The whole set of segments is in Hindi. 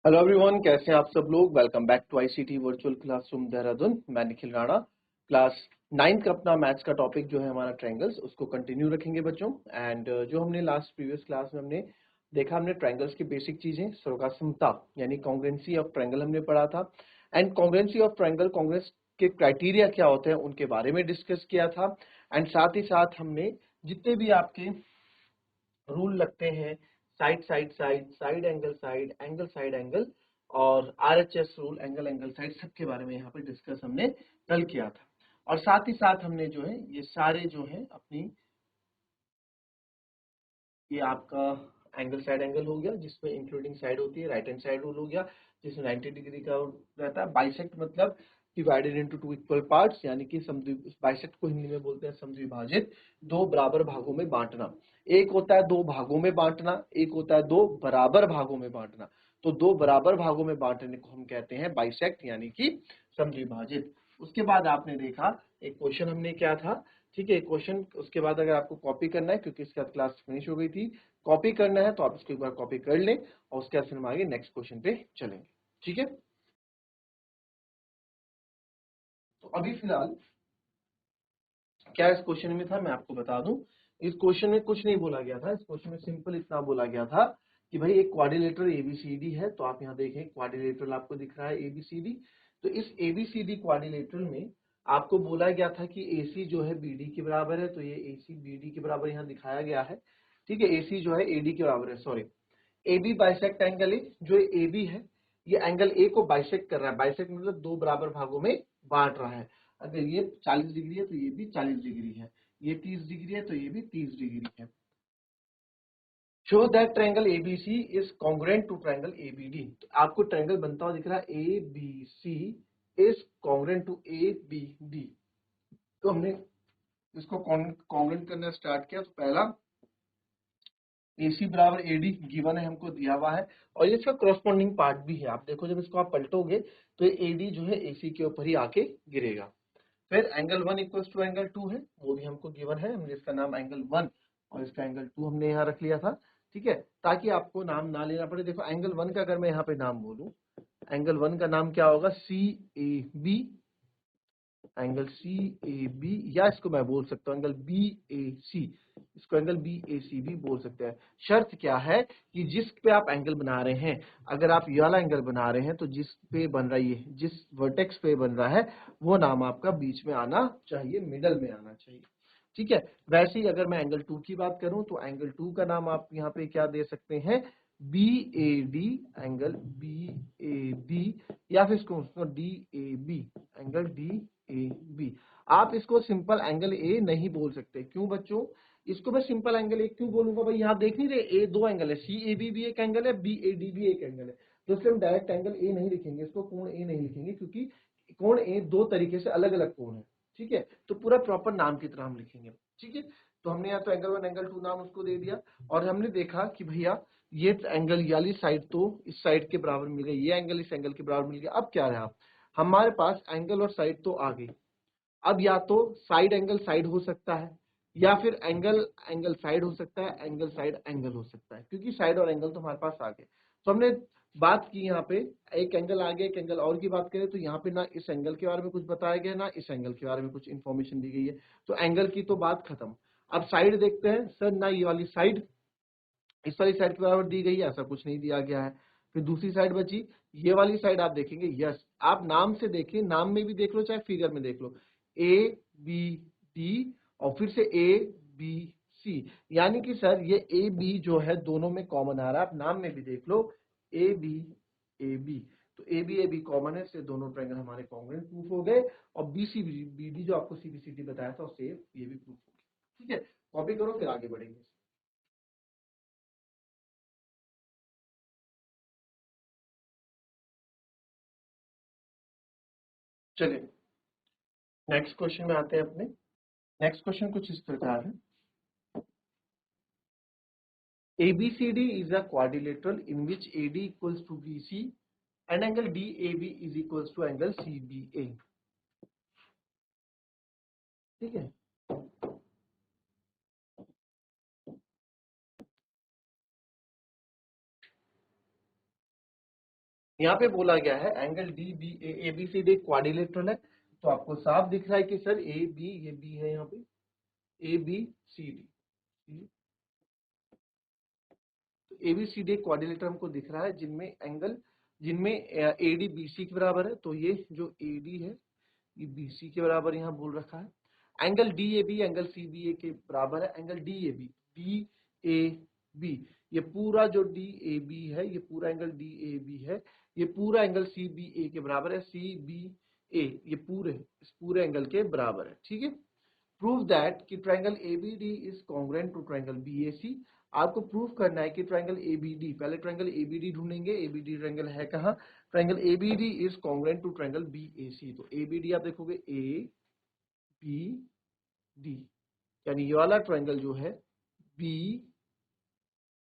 हेलो एवरीवन, कैसे हैं आप सब लोग। Welcome back to ICT virtual classroom Dehradun. मैं निखिल राणा। क्लास 9 का अपना मैथ्स का टॉपिक जो है हमारा ट्रायंगल्स, उसको कंटिन्यू रखेंगे बच्चों। एंड जो हमने लास्ट प्रीवियस क्लास में हमने देखा, हमने ट्रायंगल्स की बेसिक चीजें, सर्वगात्मकता यानी कॉन्ग्रुएंसी ऑफ ट्रायंगल हमने पढ़ा था। And congruency of triangle, congruence के क्राइटेरिया क्या होते हैं उनके बारे में डिस्कस किया था। एंड साथ ही साथ हमने जितने भी आपके रूल लगते हैं, side side side, side angle side, angle side angle और RHS rule, angle angle side, सबके बारे में यहाँ पे डिस्कस हमने कल किया था। और साथ ही साथ हमने जो है ये सारे जो है अपनी, ये आपका एंगल साइड एंगल हो गया जिसमें इंक्लूडिंग साइड होती है, राइट हैंड साइड रूल हो गया जिसमें 90 डिग्री का रहता है। बाइसेक्ट मतलब divided into two equal parts, यानी कि बाइसेक्ट को हिंदी में बोलते हैं समद्विभाजित, दो बराबर भागों में बांटना। एक होता है दो भागों में बांटना, एक होता है दो बराबर भागों में बांटना। तो दो बराबर भागों में बांटने को हम कहते हैं बाइसेक्ट यानी कि समद्विभाजित। उसके बाद आपने देखा एक क्वेश्चन हमने क्या था, ठीक है, क्वेश्चन। उसके बाद अगर आपको कॉपी करना है, क्योंकि इसके बाद क्लास फिनिश हो गई थी, कॉपी करना है तो आप इसको एक बार कॉपी कर लें और उसके बाद फिर हम आगे नेक्स्ट क्वेश्चन पे चलेंगे। ठीक है, तो अभी फिलहाल क्या इस क्वेश्चन में था मैं आपको बता दूं। इस क्वेश्चन में कुछ नहीं बोला गया था। इस क्वेश्चन में सिंपल इतना बोला गया था कि भाई एक क्वाड्रिलेटरल एबीसीडी है। तो आप यहाँ देखें क्वाड्रिलेटरल आपको दिख रहा है एबीसीडी। तो इस एबीसीडी क्वाड्रिलेटरल में आपको बोला गया था कि एसी जो है बीडी के बराबर है। तो ये एसी बीडी के बराबर यहाँ दिखाया गया है। ठीक है, एसी जो है एडी के बराबर है, sorry. AB bisect angle A, जो AB है ये एंगल ए को बाइसेक्ट कर रहा है। बाइसेक्ट मतलब दो बराबर भागों में बांट रहा है। अगर ये 40 डिग्री है तो ये भी 40 डिग्री है, ये 30 डिग्री है तो ये भी 30 डिग्री है। Show that triangle ABC is congruent to triangle ABD। तो आपको ट्रायंगल बनता हुआ दिख रहा है ABC is congruent to ABD। तो हमने इसको कॉन्ग्रुएंट करना स्टार्ट किया। तो पहला AC बराबर AD गिवन है, हमको दिया हुआ है। और ये इसका करस्पॉन्डिंग पार्ट भी है। आप देखो जब इसको आप पलटोगे तो ये AD जो है AC के ऊपर ही आके गिरेगा। फिर एंगल 1 इक्वल्स टू एंगल 2 है, वो भी हमको गिवन है। हमने इसका नाम एंगल 1 और इसका एंगल 2 हमने यहाँ रख लिया था। ठीक है, ताकि आपको नाम ना लेना पड़े। देखो एंगल 1 का अगर मैं यहाँ पे नाम बोलूं, एंगल 1 का नाम क्या होगा, CAB, एंगल CAB, या इसको मैं बोल सकता हूँ एंगल BAC। इसको एंगल BAC भी बोल सकते हैं। शर्त क्या है कि जिस पे आप एंगल बना रहे हैं, अगर आप ये वाला एंगल बना रहे हैं तो जिस पे बन रहा है, जिस वर्टेक्स पे बन रहा है वो नाम आपका बीच में आना चाहिए, मिडल में आना चाहिए। ठीक है, वैसे ही अगर मैं एंगल 2 की बात करूं तो एंगल 2 का नाम आप यहाँ पे क्या दे सकते हैं, BAD, एंगल BAD, या फिर इसको DAB, एंगल DAB। आप इसको सिंपल एंगल ए नहीं बोल सकते। क्यों बच्चों, इसको मैं सिंपल एंगल ए क्यों बोलूंगा, भाई यहाँ देख नहीं रहे, ए दो एंगल है, CAB भी एक एंगल है, BAD भी एक एंगल है। तो इसलिए हम डायरेक्ट एंगल ए नहीं लिखेंगे, इसको कोण ए नहीं लिखेंगे, क्योंकि कोण ए दो तरीके से अलग अलग कोण है। ठीक है, तो पूरा प्रॉपर नाम की तरह हम लिखेंगे। ठीक है, तो हमने यहाँ तो एंगल 1 एंगल 2 नाम उसको दे दिया। और हमने देखा कि भैया ये एंगल वाली साइड तो इस साइड के बराबर मिल गई, ये एंगल इस एंगल के बराबर मिल गया। अब क्या रहा, हमारे पास एंगल और साइड तो आ गई। अब या तो साइड एंगल साइड हो सकता है, या फिर एंगल एंगल साइड हो सकता है, एंगल साइड एंगल हो सकता है, क्योंकि साइड और एंगल तो हमारे पास आ गए। तो हमने बात की यहाँ पे, एक एंगल आ गया, एक एंगल और की बात करें तो यहाँ पे ना इस एंगल के बारे में कुछ बताया गया, ना इस एंगल के बारे में कुछ इन्फॉर्मेशन दी गई है। तो एंगल की तो बात खत्म। अब साइड देखते हैं, सर ना ये वाली साइड इस वाली साइड के बराबर दी गई है, ऐसा कुछ नहीं दिया गया है। फिर दूसरी साइड बची, ये वाली साइड आप देखेंगे, यस, आप नाम से देखिए, नाम में भी देख लो चाहे फिगर में देख लो, ABD और फिर से ABC, यानी कि सर ये AB जो है दोनों में कॉमन आ रहा है। आप नाम में भी देख लो, ABAB, तो ABAB कॉमन है, इसलिए दोनों ट्रायंगल हमारे कॉन्ग्रुएंट प्रूफ हो गए। और BCBD जो आपको CBCD बताया था उससे ये भी प्रूफ हो गया। ठीक है, कॉपी करो फिर आगे बढ़ेंगे। चलिए नेक्स्ट क्वेश्चन में आते हैं अपने। नेक्स्ट क्वेश्चन कुछ इस प्रकार है, ABCD is a quadrilateral in which AD equals to BC and angle DAB is equals to angle CBA। ठीक है, यहाँ पे बोला गया है angle D B A B C D quadrilateral है, तो आपको साफ दिख रहा है कि सर ए बी, ये बी है यहाँ पे, ए बी सी डी, तो A B C D quadrilateral हमको दिख रहा है जिनमें ए डी बी सी के बराबर है, तो ये जो ए डी है ये बी सी के बराबर यहाँ बोल रखा है। Angle D A B angle C B A के बराबर है। एंगल डी ए बी ये पूरा जो डी ए बी है, ये पूरा एंगल डी ए बी है, ये पूरा एंगल सी बी ए के बराबर है। सी बी ए ये इस पूरे एंगल के बराबर है, ठीक है। प्रूव दैट कि triangle ABD is congruent to triangle BAC. आपको प्रूव करना है कि ट्रायंगल एबीडी, पहले ट्रायंगल एबीडी ढूंढेंगे, एबीडी ट्रायंगल है कहाँ, triangle ABD is congruent to triangle BAC. तो एबीडी आप देखोगे ए बी डी, यानी ये वाला ट्रायंगल जो है बी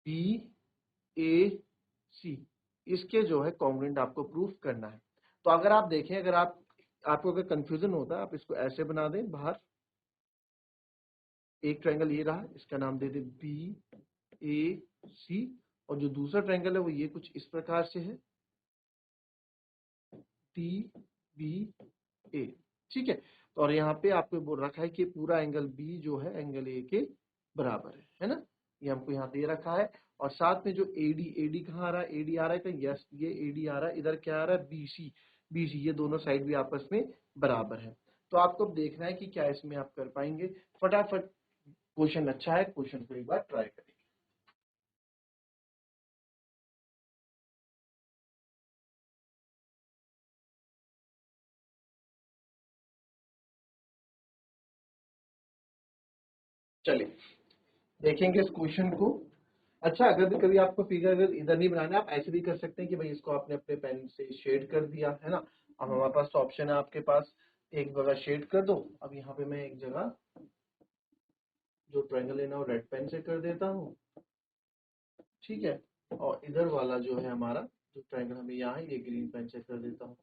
बी ए सी, इसके जो है कॉन्ग्रुएंट आपको प्रूव करना है। तो अगर आप देखें, अगर आपको अगर कंफ्यूजन होता है, आप इसको ऐसे बना दें, बाहर एक ट्रायंगल ये रहा, इसका नाम दे दे बी ए सी, और जो दूसरा ट्रायंगल है वो ये कुछ इस प्रकार से है, टी बी ए, ठीक है। तो और यहाँ पे आपको बोल रखा है कि पूरा एंगल बी जो है एंगल ए के बराबर है ना, ये हमको यहाँ दे रखा है। और साथ में जो एडी कहाँ आ रहा है, एडी आ रहा है तो यस, ये एडी आ रहा है, इधर क्या आ रहा है बीसी, ये दोनों साइड भी आपस में बराबर है। तो आपको अब देखना है कि क्या इसमें आप कर पाएंगे। फटाफट, क्वेश्चन अच्छा है, क्वेश्चन को एक बार ट्राई करेंगे। चलिए देखेंगे इस क्वेश्चन को। अच्छा, अगर भी कभी आपको फिगर अगर इधर नहीं बनाना, आप ऐसे भी कर सकते हैं कि भाई इसको आपने अपने पेन से शेड कर दिया है ना। अब हमारे पास तो ऑप्शन है आपके पास, एक जगह शेड कर दो। अब यहाँ पे मैं एक जगह जो ट्रायंगल है ना वो रेड पेन से कर देता हूँ, ठीक है। और इधर वाला जो है हमारा जो ट्रायंगल हमें यहाँ है, ये ग्रीन पेन से कर देता हूँ,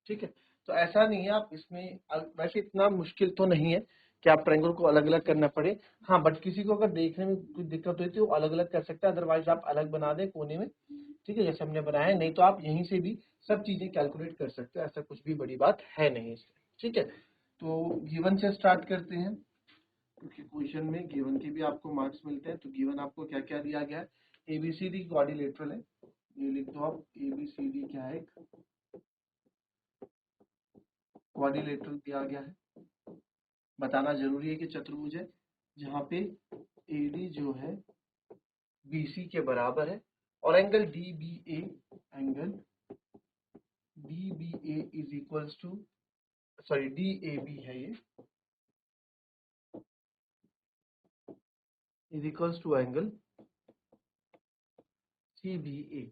ठीक है। तो ऐसा नहीं है, आप इसमें वैसे इतना मुश्किल तो नहीं है कि आप ट्रायंगल को अलग अलग करना पड़े। हाँ, बट किसी को अगर देखने में कोई दिक्कत हुई तो वो अलग अलग कर सकता है, अदरवाइज आप अलग बना दें कोने में, ठीक है, जैसे हमने बनाया है। नहीं तो आप यहीं से भी सब चीजें कैलकुलेट कर सकते हैं, ऐसा कुछ भी बड़ी बात है नहीं इसमें, ठीक है। तो गिवन से स्टार्ट करते हैं, क्योंकि क्वेश्चन में गिवन के भी आपको मार्क्स मिलते हैं। तो गिवन आपको क्या क्या दिया गया है, एबीसीडी क्वाड्रिलेटरल है, ये लिख दो आप, एबीसीडी क्या है, क्वाड्रिलेटरल दिया गया है। बताना जरूरी है कि चतुर्भुज है जहाँ पे एडी जो है बीसी के बराबर है, और angle DBA, angle DBA is equals to, sorry DAB है, ये is equals to angle CBA.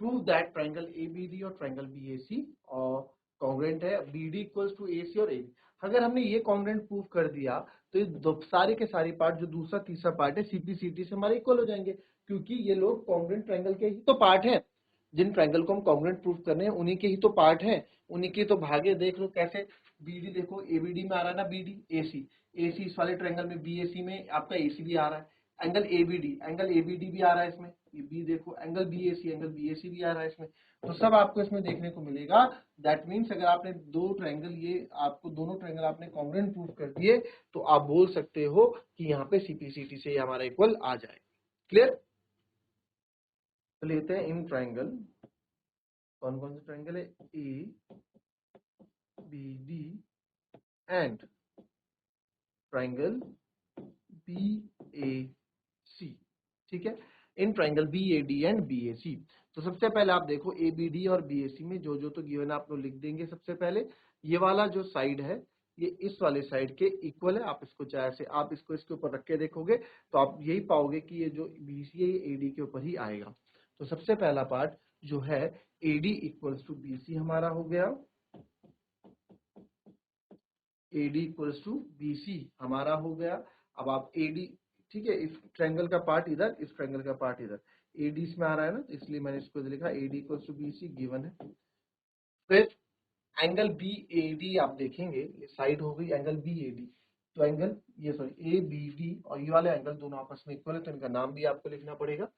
Prove that triangle ABD और ट्रायंगल बीएसी और कॉन्ग्रुएंट है, बीडी इक्वल्स टू एसी और एबी। अगर हमने ये कॉन्ग्रुएंट प्रूव कर दिया तो ये सारे के सारे पार्ट, जो दूसरा तीसरा पार्ट है सीपी से हमारे इक्वल हो जाएंगे, क्योंकि ये लोग कॉन्ग्रुएंट ट्रायंगल के ही तो पार्ट हैं। जिन ट्रायंगल को हम कॉन्ग्रुएंट प्रूव कर रहे हैं उन्हीं के ही तो पार्ट हैं, उन्हीं के तो भागे। देख लो कैसे, बीडी देखो एबीडी में आ रहा है ना, बीडी एसी, एसी इस वाले ट्रायंगल में, बीएसी में आपका एसी भी आ रहा है। एंगल एबीडी भी आ रहा है इसमें, ये बी देखो, एंगल बीएसी भी आ रहा है इसमें। तो सब आपको इसमें देखने को मिलेगा। दैट मीन्स अगर आपने दो ट्रायंगल, ये आपको दोनों ट्रायंगल आपने कॉन्ग्रुएंट प्रूव कर दिए, तो आप बोल सकते हो कि यहाँ पे सीपीसीटी से हमारा इक्वल आ जाए। क्लियर। तो लेते हैं इन ट्रायंगल, कौन कौन से ट्रायंगल है, A B D and triangle B A C, ठीक है, in triangle B A D and B A C. तो सबसे पहले आप देखो ए बी डी और बी ए सी में जो जो तो गिवन आप लोग लिख देंगे। सबसे पहले ये वाला जो साइड है ये इस वाले साइड के इक्वल है। आप इसको चाहे से आप इसको इसके ऊपर रख के देखोगे तो आप यही पाओगे कि ये जो बी सी है ये ए डी के ऊपर ही आएगा। तो सबसे पहला पार्ट जो है A D equals to B C हमारा हो गया, A D equals to B C हमारा हो गया। अब आप ए डी, ठीक है, इस ट्रायंगल का पार्ट इधर, इस ट्रायंगल का पार्ट इधर, एडी इसमें आ रहा है ना, इसलिए मैंने इसको लिखा AD equals to B C, given है। फिर एंगल बी ए डी आप देखेंगे, ये साइड हो गई एंगल बी ए डी, तो एंगल ये सॉरी ए बी डी और ये वाले एंगल दोनों आपस में इक्वल है, तो इनका नाम भी आपको लिखना पड़ेगा।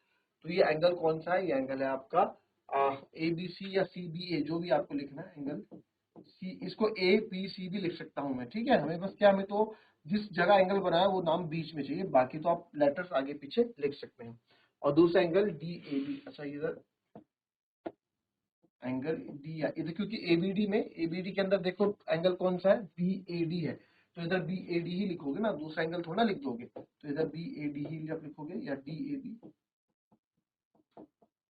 तो ये एंगल कौन सा है, ये एंगल है आपका ABC या CBA, जो भी आपको लिखना है एंगल सी, इसको ABC भी लिख सकता हूं मैं, ठीक है। हमें बस क्या, हमें तो जिस जगह एंगल बनाया वो नाम बीच में चाहिए, बाकी तो आप लेटर्स आगे पीछे लिख सकते हैं। और दूसरा एंगल DAB, अच्छा इधर एंगल डी, इधर क्योंकि ABD में, ABD के अंदर देखो एंगल कौन सा है, BAD है, तो इधर BAD ही लिखोगे ना, दूसरा एंगल थोड़ा लिख दोगे, तो इधर BAD ही आप लिखोगे, या DAB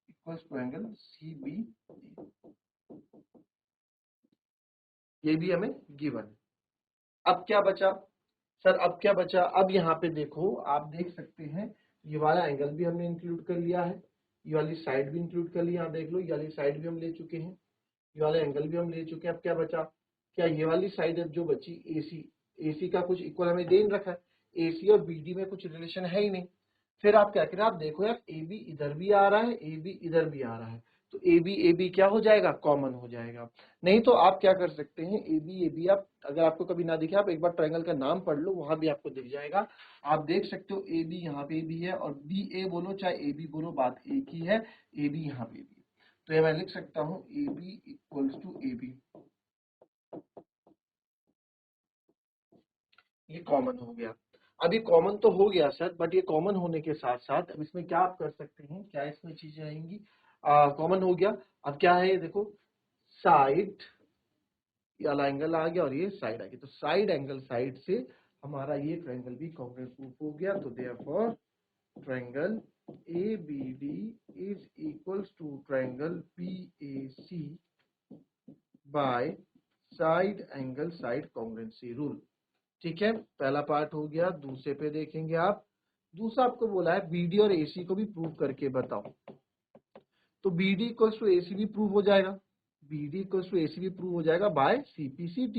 equals to angle CBA, ये भी हमें गिवन है। अब क्या बचा सर, अब क्या बचा, अब यहाँ पे देखो, आप देख सकते हैं ये वाला एंगल भी हमने इंक्लूड कर लिया है, ये वाली साइड भी इंक्लूड कर लिया, देख लो ये वाली साइड भी हम ले चुके हैं, ये वाला एंगल भी हम ले चुके हैं। अब क्या बचा, क्या ये वाली साइड अब जो बची AC का कुछ इक्वल हमें दे रखा है, AC और BD में कुछ रिलेशन है ही नहीं। फिर आप क्या करें, आप देखो यार AB इधर भी आ रहा है, AB इधर भी आ रहा है, तो AB क्या हो जाएगा, कॉमन हो जाएगा। नहीं तो आप क्या कर सकते हैं, AB आप अगर आपको कभी ना दिखे, आप एक बार ट्रायंगल का नाम पढ़ लो, वहां भी आपको दिख जाएगा। आप देख सकते हो AB यहाँ पे भी है, और BA बोलो चाहे AB बोलो, बात एक ही है, AB यहाँ पे भी। तो ये मैं लिख सकता हूँ AB इक्वल्स टू AB, ये कॉमन हो गया। अब ये कॉमन तो हो गया सर, बट ये कॉमन होने के साथ साथ अब इसमें क्या आप कर सकते हैं, क्या इसमें चीजें आएंगी, कॉमन हो गया। अब क्या है, देखो साइड वाला एंगल आ गया और ये साइड आ गई, तो साइड एंगल साइड से हमारा ये ट्रायंगल भी कॉन्ग्रुएंट प्रूफ हो गया। तो therefore triangle ABD is equals to triangle PAC by side angle side congruency rule. ठीक है, पहला पार्ट हो गया। दूसरे पे देखेंगे आप, दूसरा आपको बोला है BD और AC को भी प्रूव करके बताओ, तो BD इक्वल्स टू AC भी प्रूव हो जाएगा, BD इक्वल्स टू AC भी प्रूव हो जाएगा बाय CPCT।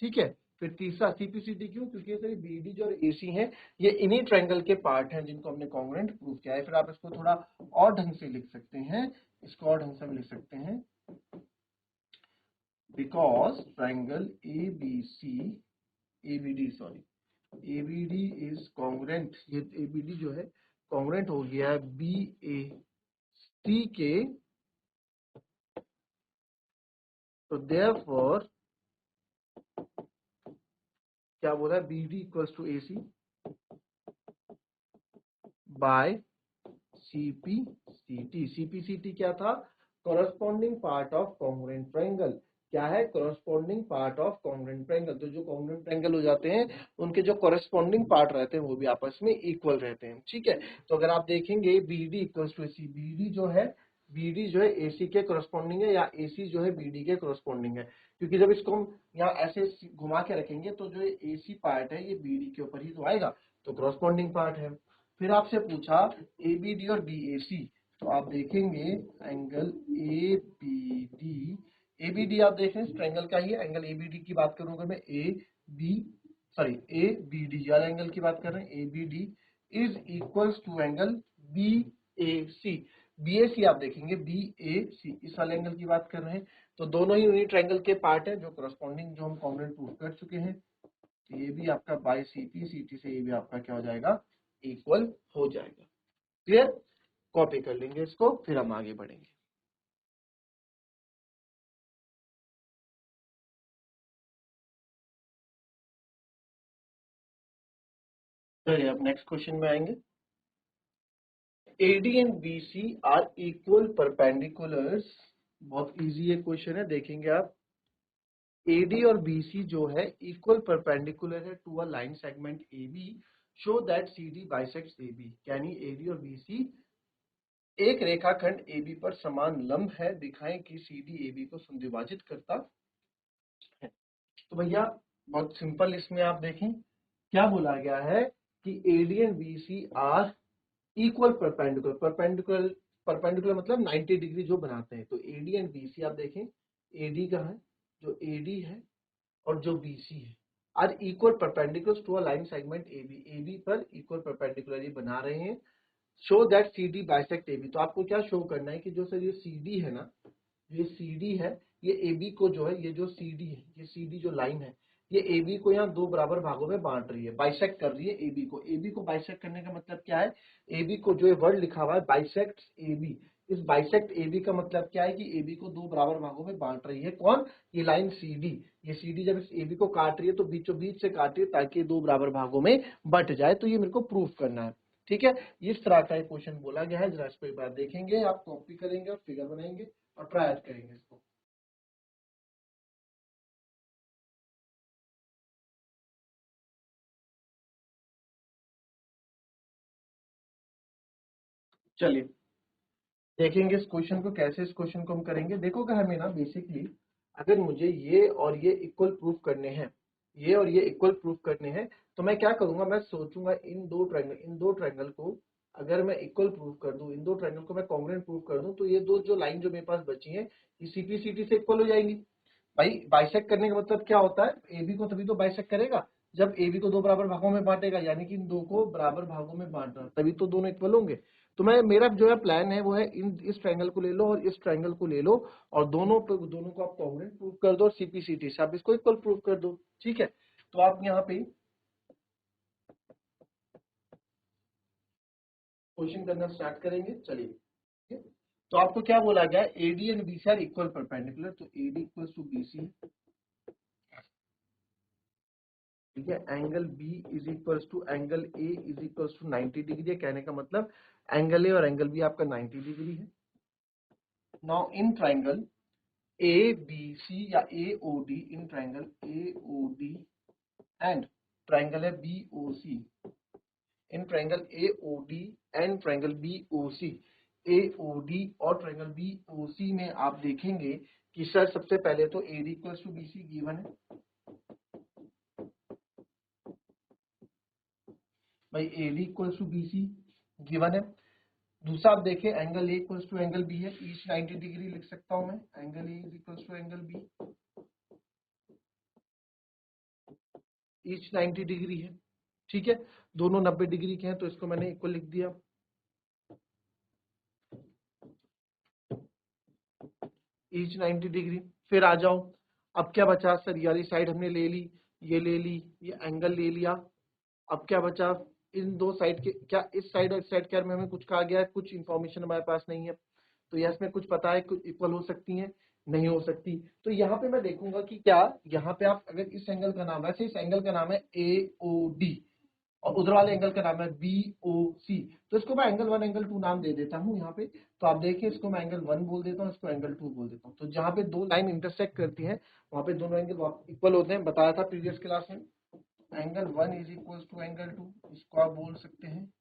ठीक है, फिर तीसरा CPCT क्यों, क्योंकि ये BD जो और AC है ये इन्हीं ट्रायंगल के पार्ट हैं जिनको हमने कॉन्ग्रुएंट प्रूव किया है। फिर आप इसको थोड़ा और ढंग से लिख सकते हैं, इसको और ढंग से हम लिख सकते हैं, because triangle ABD is congruent, ये ABD जो है कॉन्ग्रुएंट हो गया है BAC के, तो देयरफॉर क्या बोला है, BD equals to AC by CPCT। CPCT क्या था, corresponding part of congruent triangle. क्या है, corresponding part of congruent triangle. तो जो कॉन्ग्रुएंट ट्रायंगल हो जाते हैं उनके जो कॉरस्पॉन्डिंग पार्ट रहते हैं वो भी आपस में इक्वल रहते हैं। ठीक है, तो अगर आप देखेंगे BD equals to AC, BD जो है AC के कॉरस्पॉन्डिंग है, या AC जो है BD के कॉरस्पॉन्डिंग है, क्योंकि जब इसको हम यहाँ ऐसे घुमा के रखेंगे तो जो AC पार्ट है ये BD के ऊपर ही तो आएगा, तो कॉरस्पॉन्डिंग पार्ट है। फिर आपसे पूछा ABD और BAC, तो आप देखेंगे एंगल ABD आप देखें इस ट्रायंगल का ही एंगल ABD की बात करूंगा मैं, ABD वाले एंगल की बात कर रहे हैं, ABD is equals to angle BAC आप देखेंगे BAC इस वाले एंगल की बात कर रहे हैं, तो दोनों ही उन्हीं ट्रायंगल के पार्ट है जो कॉरस्पॉन्डिंग, जो हम कॉन्ग्रुएंट प्रूव कर चुके हैं। तो ये भी आपका बाय CPCT से ये भी आपका क्या हो जाएगा, इक्वल हो जाएगा। क्लियर, कॉपी कर लेंगे इसको, फिर हम आगे बढ़ेंगे। चलिए अब नेक्स्ट क्वेश्चन में आएंगे। AD and BC are equal perpendiculars, बहुत इजी ये क्वेश्चन है, देखेंगे आप। AD और BC जो है इक्वल परपेंडिकुलर है to a line segment AB, show that CD bisects AB। यानी AD और BC एक रेखाखंड AB पर समान लंब है, दिखाएं कि CD AB को समद्विभाजित करता है। तो भैया बहुत सिंपल, इसमें आप देखें क्या बोला गया है कि AD and BC are equal perpendicular, perpendicular मतलब 90 डिग्री जो बनाते हैं। तो AD एंड BC आप देखें, AD कहाँ है, जो AD है और जो BC है are equal perpendicular to a line segment AB पर इक्वल परपेंडिकुलर ये बना रहे हैं। Show that CD bisect AB, तो आपको क्या शो करना है कि जो सर ये CD है ना, ये CD है, ये AB को जो है, ये जो CD है, ये CD जो लाइन है ये AB को यहाँ दो बराबर भागों में बांट रही है, बाइसेक्ट कर रही है AB को। AB को बाइसेक्ट करने का मतलब क्या है, AB को जो ये वर्ड लिखा हुआ है बाइसेक्ट AB, इस बाइसेक्ट AB का मतलब क्या है कि AB को दो बराबर भागों में बांट रही है। कौन, ये लाइन CD, ये CD जब इस AB को काट रही है तो बीचों बीच से काट रही है ताकि दो बराबर भागों में बट जाए। तो ये मेरे को प्रूफ करना है, ठीक है। इस तरह का क्वेश्चन बोला गया है। जरा इसको एक बार देखेंगे, आप कॉपी करेंगे और फिगर बनाएंगे और ट्राई करेंगे इसको। चलिए देखेंगे इस क्वेश्चन को कैसे, इस क्वेश्चन को हम करेंगे। देखो कि हमें ना बेसिकली अगर मुझे ये और ये इक्वल प्रूफ करने हैं, ये और ये इक्वल प्रूफ करने हैं, तो मैं क्या करूंगा, मैं सोचूंगा इन दो ट्रायंगल को अगर मैं इक्वल प्रूफ कर दूं, इन दो ट्रायंगल को मैं कॉन्ग्रुएंट प्रूफ कर दूं, तो ये दो जो लाइन जो मेरे पास बची है ये सीपी से इक्वल हो जाएंगी। भाई बाइसेक्ट करने का मतलब क्या होता है, एबी को तभी तो बाइसेक्ट करेगा जब एबी को दो बराबर भागों में बांटेगा, यानी कि इन दो को बराबर भागों में बांटना, तभी तो दोनों इक्वल होंगे। तो मैं, मेरा जो है प्लान है वो है इस ट्रायंगल को ले लो और इस ट्रायंगल को ले लो और दोनों को आप कॉन्ग्रुएंट प्रूव कर दो और सीपीसीटी से आप इसको इक्वल प्रूव कर दो, ठीक है। तो आप यहाँ पे क्वेश्चन करना स्टार्ट करेंगे। चलिए, तो आपको क्या बोला गया, AD and BC are equal perpendicular, तो एडी इक्वल्स टू बीसी, ठीक है। Angle B is equals to angle A is equals to 90 degree है। कहने का मतलब एंगल ए और एंगल बी आपका 90 डिग्री है। Now in triangle A B C या A O D, in triangle A O D and triangle है B O C, in triangle A O D and triangle B O C, A O D और ट्राइंगल बी ओ सी में आप देखेंगे कि सर सबसे पहले तो A D equals to B C given है। भाई A D equals to B C given है। दूसरा आप देखें angle A equals to angle B है, ईच 90 डिग्री लिख सकता हूं मैं, angle A is equals to angle B, each 90 degree है, ठीक है। दोनों 90 डिग्री के हैं तो इसको मैंने इक्वल लिख दिया, ईच 90 डिग्री। फिर आ जाओ, अब क्या बचा सर, ये वाली साइड हमने ले ली, ये ले ली, ये एंगल ले लिया, अब क्या बचा, इन दो साइड के क्या, इस साइड और इस साइड के में हमें कुछ कहा गया है, कुछ इंफॉर्मेशन हमारे पास नहीं है, तो यस में कुछ पता है, कुछ इक्वल हो सकती हैं, नहीं हो सकती। तो यहाँ पे मैं देखूंगा कि क्या, यहाँ पे आप अगर इस एंगल का नाम, वैसे इस एंगल का नाम है ए ओ डी और उधर वाले एंगल का नाम है बी ओ सी, तो इसको मैं एंगल 1 एंगल 2 नाम दे देता हूँ यहाँ पे। तो आप देखिए इसको मैं एंगल 1 बोल देता हूँ, इसको एंगल 2 बोल देता हूँ। तो जहाँ पे दो लाइन इंटरसेक्ट करती हैं वहां पे दोनों एंगल इक्वल होते हैं, बताया था प्रीवियस क्लास में। Angle 1 is equal to angle 2, इसको आप बोल सकते हैं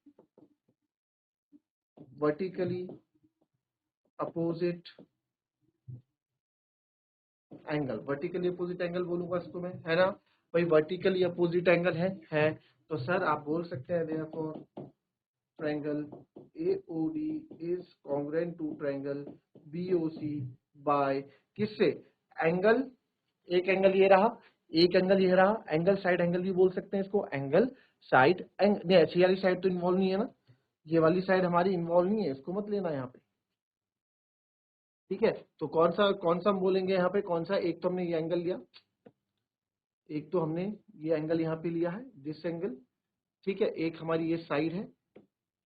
vertically opposite angle, vertically opposite angle बोलूंगा इसको मैं, है ना। भाई वर्टिकली अपोजिट एंगल है तो सर आप बोल सकते हैं therefore triangle AOD is congruent to triangle BOC by किससे, एंगल, एक एंगल ये रहा, एक एंगल ये रहा, एंगल साइड एंगल भी बोल सकते हैं इसको, एंगल साइड एंगल, नहीं अच्छी वाली साइड तो इन्वॉल्व नहीं है ना, ये वाली साइड हमारी इन्वॉल्व नहीं है, इसको मत लेना यहाँ पे, ठीक है। तो कौन सा हम बोलेंगे यहाँ पे, कौन सा, एक तो हमने ये एंगल लिया, एक तो हमने ये एंगल यहाँ पे लिया है दिस एंगल, ठीक है, एक हमारी ये साइड है,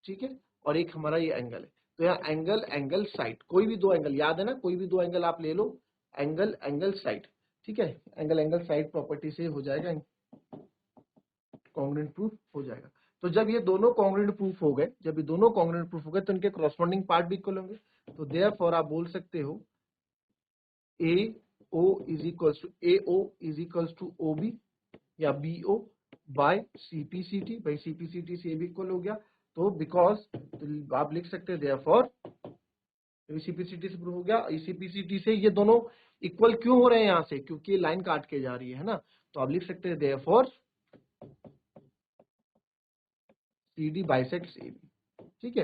ठीक है, और एक हमारा ये एंगल है। तो यहाँ एंगल एंगल साइड, कोई भी दो एंगल, याद है ना, कोई भी दो एंगल आप ले लो, एंगल एंगल साइड, ठीक है, एंगल एंगल साइड प्रॉपर्टी से हो जाएगा, कॉन्ग्रुएंट प्रूफ हो जाएगा। तो जब ये दोनों कॉन्ग्रुएंट प्रूफ हो गए, जब ये दोनों कॉन्ग्रुएंट प्रूफ हो गए तो इनके कॉरस्पॉन्डिंग पार्ट भी इक्वल होंगे। तो देयरफॉर आप बोल सकते हो A O is equals to A O is equals to O B या B O by CPCT, by CPCT से भी इक्वल हो गया। तो बिकॉज, तो आप लिख सकते हैं देयरफॉर, सीपीसीटी से प्रूव हो गया, सीपीसीटी से ये दोनों इक्वल क्यों हो रहे हैं यहाँ से, क्योंकि ये लाइन काट के जा रही है ना। तो आप लिख सकते हैं देयरफॉर CD बाइसेक्ट्स AB, ठीक है।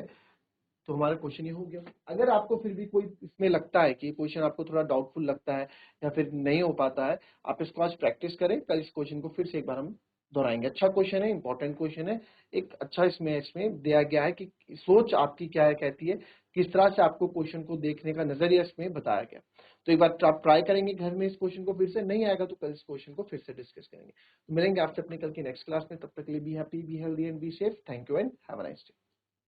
तो हमारा क्वेश्चन ये हो गया। अगर आपको फिर भी कोई इसमें लगता है कि क्वेश्चन आपको थोड़ा डाउटफुल लगता है या फिर नहीं हो पाता है, आप इसको आज प्रैक्टिस करें, कल इस क्वेश्चन को फिर से एक बार हम दोहराएंगे। अच्छा क्वेश्चन है, इंपॉर्टेंट क्वेश्चन है, एक अच्छा इसमें दिया गया है कि सोच आपकी क्या है कहती है, किस तरह से आपको क्वेश्चन को देखने का नजरिया इसमें बताया गया। तो एक बार आप ट्राई करेंगे घर में इस क्वेश्चन को, फिर से नहीं आएगा तो कल इस क्वेश्चन को फिर से डिस्कस करेंगे। तो मिलेंगे आपसे अपने कल की नेक्स्ट क्लास में, तब तक के लिए be happy, be healthy and be safe. Thank you and have a nice day.